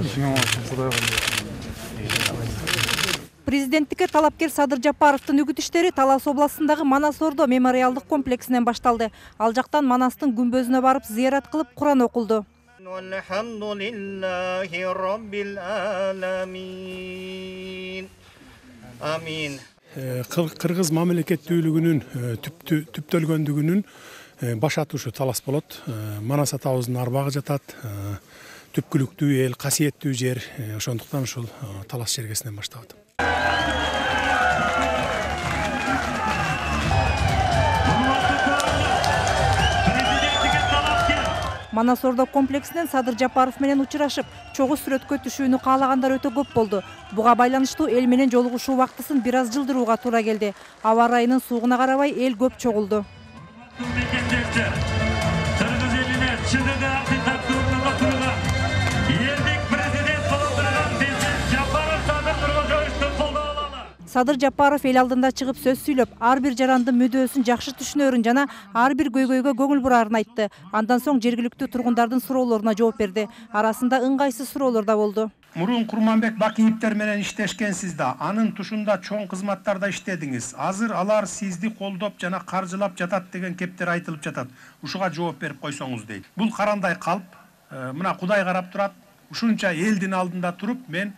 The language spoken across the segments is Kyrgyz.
ишиңе болсун, Кудайга берсин. Президенттикке талапкер Садыр Жапаровдун үгүт иштери Талас областындагы Манас Ордо мемориалдык комплексинен башталды. Ал жактан Манастын күмбөзүнө барып зыярат кылып Куран окулду. Амин. Кыргыз мамлекеттүүлүгүнүн түптөлгөндүгүнүн баш атушу Талас болот. Манас атабыздын арбагы жатат. Түпкүлүктүү эл, касиеттүү жер. Ошондуктан ушул Талас жергесинен баштабыт. Манас Ордо комплексинен Садыр Жапаров менен учурашып, чогуу сүрөткө түшүүнү каалагандар өтө көп болду. Буга байланыштуу эл менен жолугушуу убактысын бир аз жылдырууга туура келди. Аба ырайынын суугуна карабай эл көп чогулду. Садыр Жапаров эл алдында чыгып сөз сүйлөп, ар бир жарандын мүдөөсүн жакшы түшүнөрүн жана ар бир көйгөйгө көңүл бурарын айтты. Андан соң жергиликтүү тургундардын суроолоруна жооп берди. Арасында ыңгайсыз суроолор да болду. Мурун Курманбек Бакиевтер менен иштешкенсиз да, анын тушунда чоң кызматтарда иштедиңиз. Азыр алар сизди колдоп жана каржылап жатат деген кептер айтылып жатат. Ушуга жооп берип койсоңуз дейт. Бул карандай калп, мына Кудай карап турат. Ушунча элдин алдында туруп, мен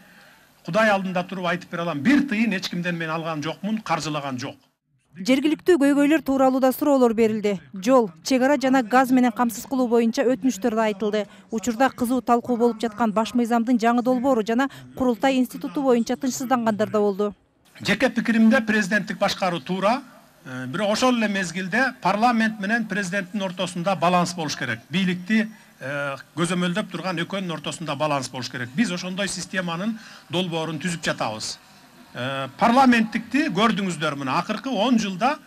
Кудай алдында туруп айтып бере алам. Бир тыйын эч кимден мен алган жокмун, каржылаган жок. Жергиликтүү көйгөйлөр тууралуу да суроолор берилди. Жол, чек ара жана газ менен камсыз кылуу боюнча өтүнүчтөр да айтылды. Учурда кызуу талкуу болуп жаткан баш мыйзамдын жаңы долбоору жана курултай институту боюнча тынчсыздангандар да болду. Жеке пикиримде президенттик башкаруу туура, бирок ошол эле мезгилде парламент менен президенттин ортосунда баланс болуш керек. Бийликти көзөмөлдөп турган экөөнүн ортосунда баланс болуш керек. Биз ошондой системанын долбоорун түзүп жатабыз. Парламенттикти көрдүңүздөр мына акыркы 10 жылда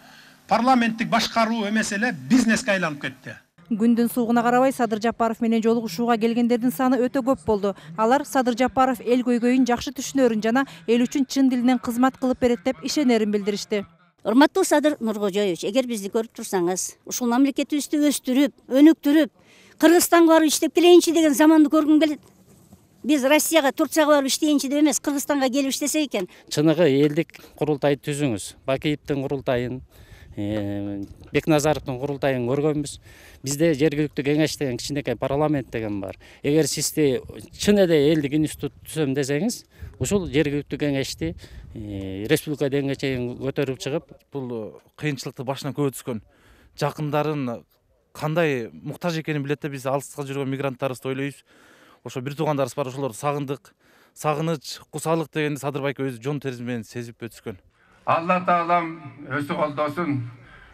парламенттик башкаруу эмес эле бизнеске айланып кетти. Күндүн суугуна карабай Садыр Жапаров менен жолугушууга келгендердин саны өтө көп болду. Алар Садыр Жапаров эл көйгөйүн жакшы түшүнөрүн жана эл үчүн чын дилинен кызмат кылып берет деп ишенерин билдиришти. Урматтуу Садыр Нуркожоевич, эгер бизди көрүп турсаңыз, ушул мамлекетибизди өстүрүп, өнүктүрүп, Кыргызстанга барып иштеп келейинчи деген заманды көргүм келет. Биз Россияга, Турцияга барып иштейинчи деп эмес, Кыргызстанга келип иштесек экен. Чыныгы элдик курултай түзүңүз. Бакиевдин курултайын, Бекназаровдун курултайын көргөнбүз. Бизде жергиликтүү кеңеш деген кичинекей парламент деген бар. Эгер сизди чын эле элдик институт түзөм десеңиз, ушул жергиликтүү кеңешти республика деңгээлине чейин көтөрүп чыгып, Бул кыйынчылыкты башынан көбө түшкөн жакындарын кандай муктаж экенин билет да, биз алыска жүргөн мигранттарыбызды ойлойбуз. Ошо бир туугандарыбыз бар, ошолорду сагындык, сагыныч, кусалык дегенди Садыр байке өзү жон терisi менен сезип өткөн. Алла таалам өзү колдосун.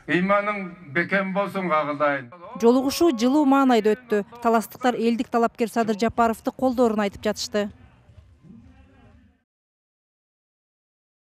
Ыйманың бекем болсун кагылайын. Жолугушуу жылуу маанайда өттү. Таластыктар элдик талапкер Садыр Жапаровду колдоорун айтып жатышты.